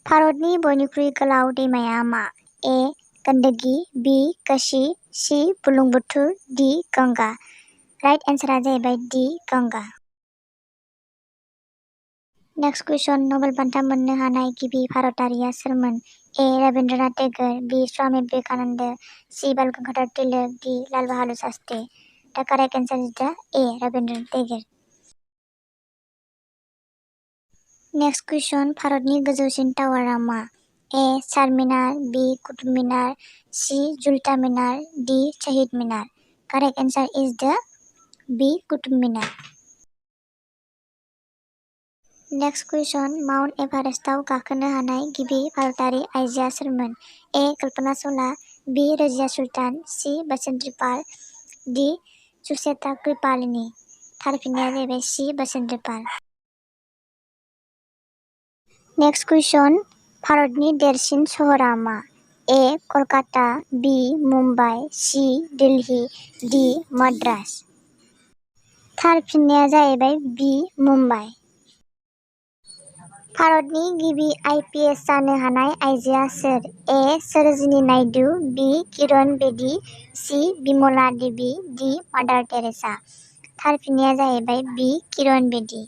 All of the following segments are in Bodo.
भारतनि बयनिख्रुइ गोलाव दैमाया मा? A. Gandaki, B. Kosi, C. Burlungbuthur, D. Ganga. Right एन्सारा जाहैबाय D. Ganga. Next question, Nobel बान्था मोननो हानाय गिबि भारतारिया सोरमोन? A. Rabindranath Tagore, B. Swami Vivekananda, C. Bal Gangadhar Tilak, D. Lal Bahadur Shastri. द correct answer is the A. Rabindranath Tagore. Next question, भारतनि गोजौसिन टावारा मा? ए. चारमिनार, बी. कुतुब मिनार, सी. जुलता मिनार, डी. शहीद मिनार। करेक्ट एन्सार इज द बी. कुतुब मिनार। नेक्स्ट कुइसन, माउन्ट एभारेस्टआव गाखोनो हानाय गिबि भारतारि आइजोआ सोरमोन? ए. कल्पना चावला, बी. रजिया सुल्तान, सी. बसंती पाल, डी. सुचेता कृपालिनी। थार फिननाया जाहैबाय सी. बसंती पाल। नेक्स्ट कुइसन, भारतनि देरसिन सहरा मा? ए. कलकाता, बी. मुम्बाइ, सी. दिल्ली, डी. माद्रास। थार फिननाया जाहैबाय बी. मुम्बाइ। भारतनि गिबि आइपिएस जानो हानाय आइजोआ सोर? ए. सरोजिनी नायडू, बी. किरण बेदी, सी. बिमला देवी, डी. मादार टेरेसा। थार फिननाया जाहैबाय बी. किरण बेदी।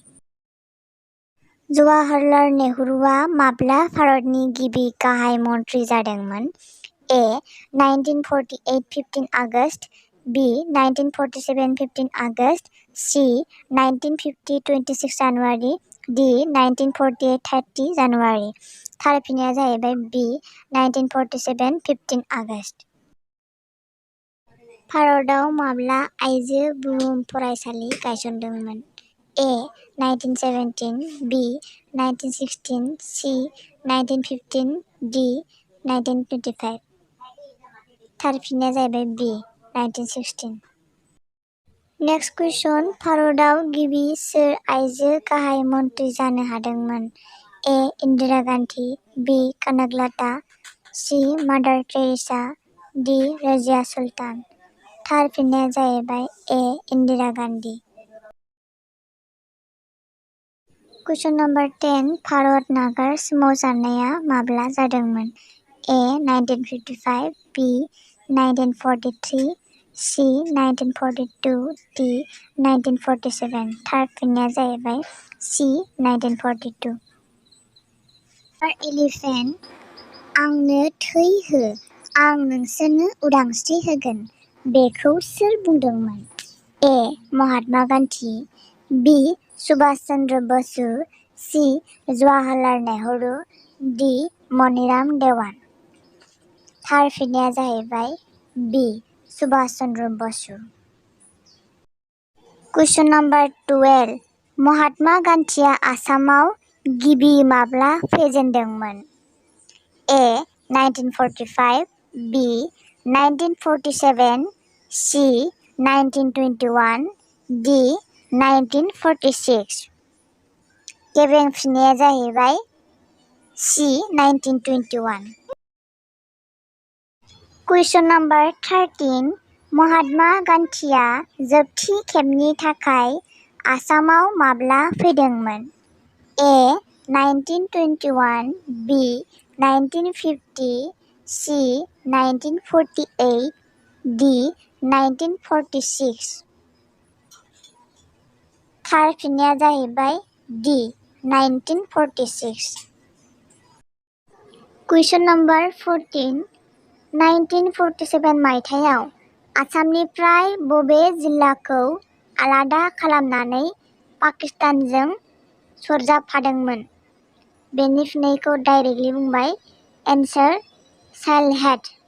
जवाहरलाल नेहुरुआ माब्ला भारतनि गिबि गाहाय मन्त्रि जादोंमोन? A. 1948 15 August, B. 1947 15 August, C. 1950 26 जानुवारि, डी. 1948 30 जानुवारि। थार फिननाया जाहैबाय बी. 1947 15 आगस्ट। भारतआव माब्ला आइजो बुहुम फरायसालि गायसनदोंमोन? ए. 1917, बी. 1916, सी. 1915, डी. 1925। थार फिननाया जाहैबाय बी. 1916। नेक्स्ट कुइसन, भारतआव गिबि सोर आइजो गाहाय मन्त्रि जानो हादोंमोन? ए. इन्दिरा गान्धी, बी. कनकलता, सी. मादार टेरेसा, डी. रजिया सुल्तान। थार फिननाया जाहैबाय ए. इन्दिरा गान्धी। कुइसन नम्बर 10, भारत नागार सोमावसारनाया माब्ला जादोंमोन? ए. 1955, बी. 1943, सी. 1942, डी. 1947। थार फिननाया जाहैबाय सी. 1942। 11, आंनो थै हो, आं नोंसोरनो उदांस्रि होगोन बेखौ सोर बुंदोंमोन? ए. महात्मा गान्धी, बी. सुभाष चन्द्र बसु, सी. जवाहरलाल नेहरू, डी. मनिराम देवान। थार फिननाया जाहैबाय बी. सुभाष चन्द्र बसु। कुइसन नम्बर 12, महात्मा गान्धीया आसामाव गिबि माब्ला फैजेनदोंमोन? ए. 1945, बी. 1947, सी. 1921, डी. 1946। गेबें फिननाया जाहैबाय सी. 1921। कुइसन नम्बर 13, महात्मा गान्धीया जोबथि खेबनि थाखाय आसामाव माब्ला फैदोंमोन? ए. 1921, बी. 1950, सी. 1948, डी. 1946। थार फिननाया जाहैबाय डी. 1946। कुइसन नम्बर 14, 1947 मायथाइयाव आसामनिफ्राय बबे जिल्लाखौ आलादा खालामनानै पाकिस्तानजों सरजाबफादोंमोन? बेनि फिननायखौ डाइरेक्टलि बुंबाय एन्सार साइल्डहेड।